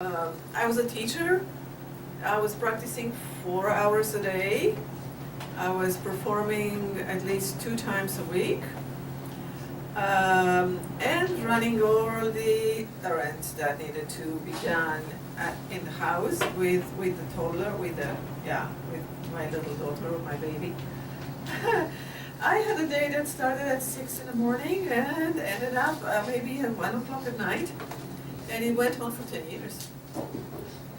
I was a teacher. I was practicing 4 hours a day. I was performing at least 2 times a week, and running all the errands that needed to be done in the house with the toddler, with my little daughter, my baby. I had a day that started at 6 in the morning and ended up maybe at 1 o'clock at night, and it went on for 10 years.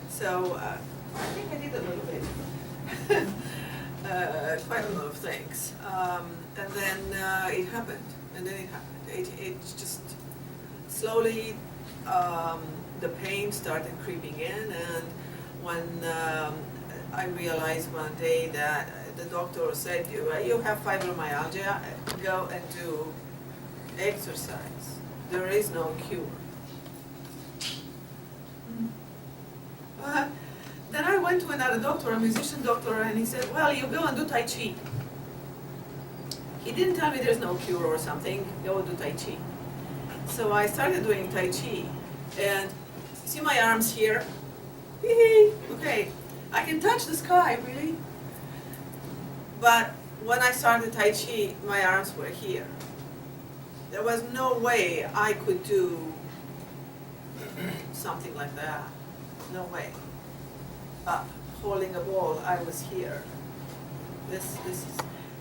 So I think I did a little bit, quite a lot of things. And then it happened, It just slowly, the pain started creeping in, and when I realized one day that the doctor said, you have fibromyalgia, go and do exercise. There is no cure. Then I went to another doctor, a musician doctor, and he said, well, you go and do Tai Chi. He didn't tell me there's no cure or something, go do Tai Chi. So I started doing Tai Chi, and you see my arms here? Okay, I can touch the sky, really. But when I started Tai Chi, my arms were here. There was no way I could do something like that. No way. Holding a ball, I was here. This is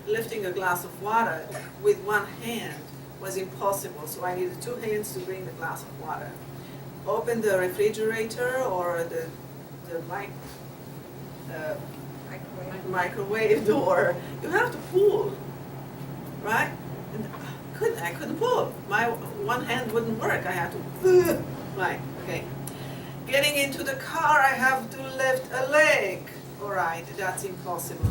lifting a glass of water with one hand was impossible, so I needed 2 hands to bring the glass of water. Open the refrigerator or the microwave door. You have to pull, right? And I couldn't pull. My one hand wouldn't work. I had to, right, okay. Getting into the car, I have to lift a leg. All right, that's impossible.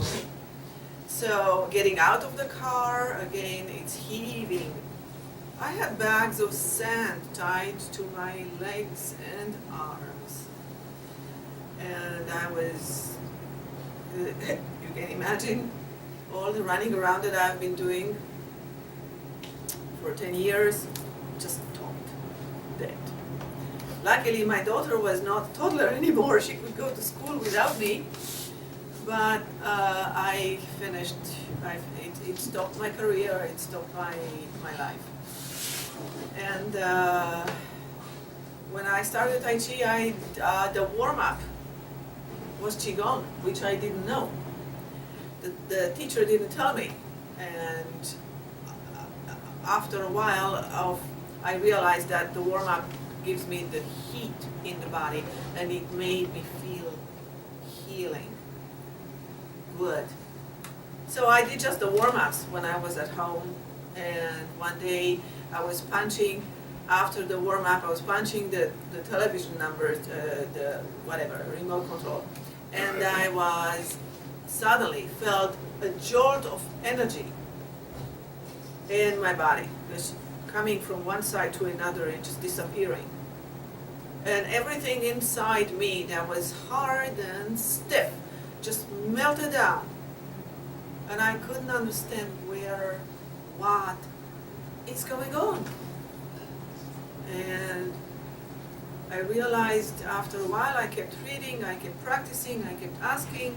So getting out of the car, again, it's heaving. I had bags of sand tied to my legs and arms. And I was, you can imagine all the running around that I've been doing for 10 years, just stopped, dead. Luckily, my daughter was not a toddler anymore. She could go to school without me. But I finished, it stopped my career, it stopped my life. And when I started Tai Chi, the warm-up was Qigong, which I didn't know. The teacher didn't tell me. And after a while, I realized that the warm-up gives me the heat in the body, and it made me feel healing, good. So I did just the warm-ups when I was at home, and one day I was punching, after the warm-up I was punching the television numbers, the whatever, remote control, and I was suddenly felt a jolt of energy in my body, just coming from one side to another and just disappearing. And everything inside me that was hard and stiff just melted down. And I couldn't understand what is going on. And I realized after a while, I kept reading, I kept practicing, I kept asking.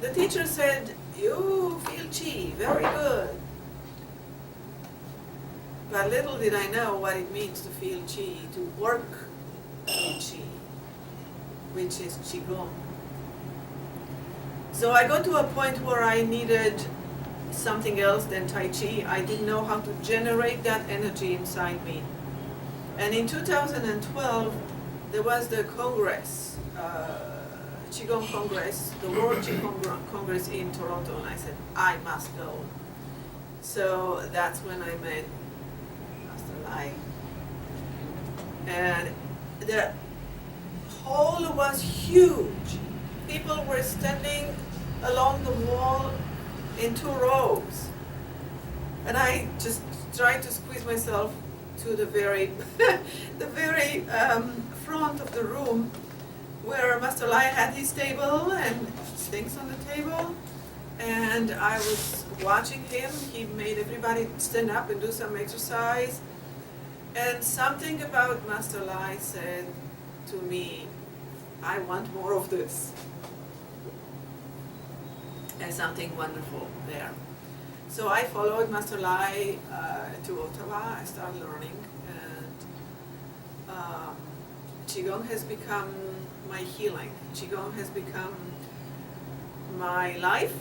The teacher said, you feel chi, very good. But little did I know what it means to feel chi, to work in chi, which is qigong. So I got to a point where I needed something else than Tai Chi. I didn't know how to generate that energy inside me. And in 2012, there was the Congress, Qigong Congress, the World Qigong Congress in Toronto, and I said, I must go. So that's when I met and the hall was huge. People were standing along the wall in 2 rows. And I just tried to squeeze myself to the very, front of the room where Master Lai had his table and things on the table. And I was watching him. He made everybody stand up and do some exercise. And something about Master Lai said to me, I want more of this. And something wonderful there. So I followed Master Lai to Ottawa. I started learning, and Qigong has become my healing. Qigong has become my life,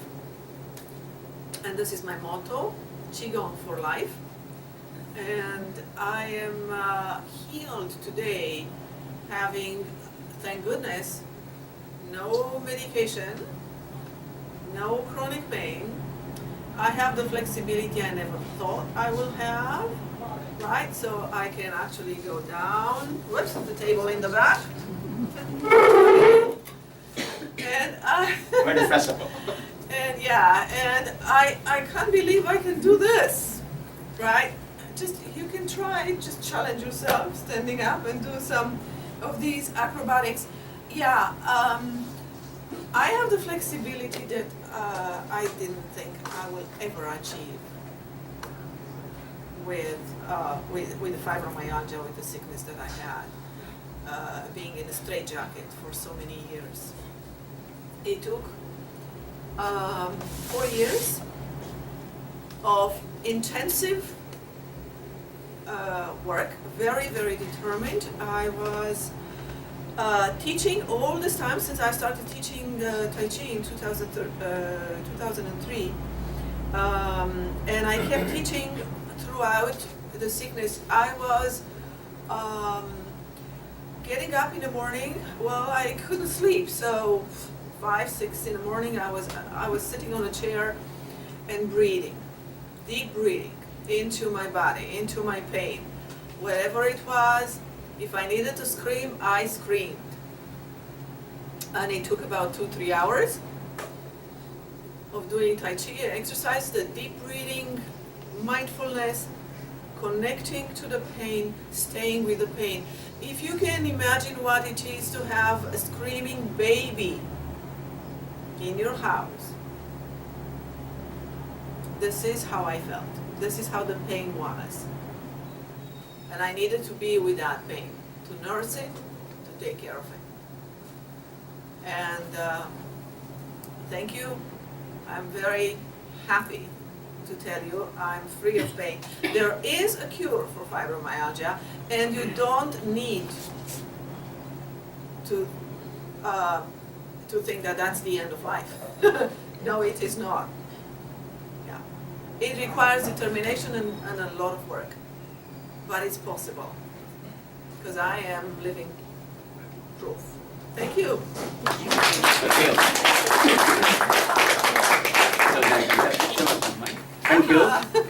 and this is my motto, Qigong for life. And I am healed today, having, thank goodness, no medication, no chronic pain. I have the flexibility I never thought I will have, right? So I can actually go down, whoops, the table in the back. And Very flexible. And yeah, and I can't believe I can do this, right? Just, you can try, just challenge yourself, standing up and do some of these acrobatics. Yeah, I have the flexibility that I didn't think I will ever achieve with the fibromyalgia, with the sickness that I had, being in a straitjacket for so many years. It took 4 years of intensive work, very, very determined. I was teaching all this time since I started teaching Tai Chi in 2003, and I kept teaching throughout the sickness. I was getting up in the morning, well, I couldn't sleep, so 5, 6 in the morning I was sitting on a chair and breathing, deep breathing into my body, into my pain, wherever it was. If I needed to scream, I screamed. And it took about 2-3 hours of doing Tai Chi exercise, the deep breathing, mindfulness, connecting to the pain, staying with the pain. If you can imagine what it is to have a screaming baby in your house, this is how I felt. This is how the pain was. And I needed to be with that pain, to nurse it, to take care of it. And thank you. I'm very happy to tell you I'm free of pain. There is a cure for fibromyalgia, and you don't need to think that that's the end of life. No, it is not. Yeah. It requires determination and a lot of work. But it's possible, because I am living proof. Thank you. Thank you.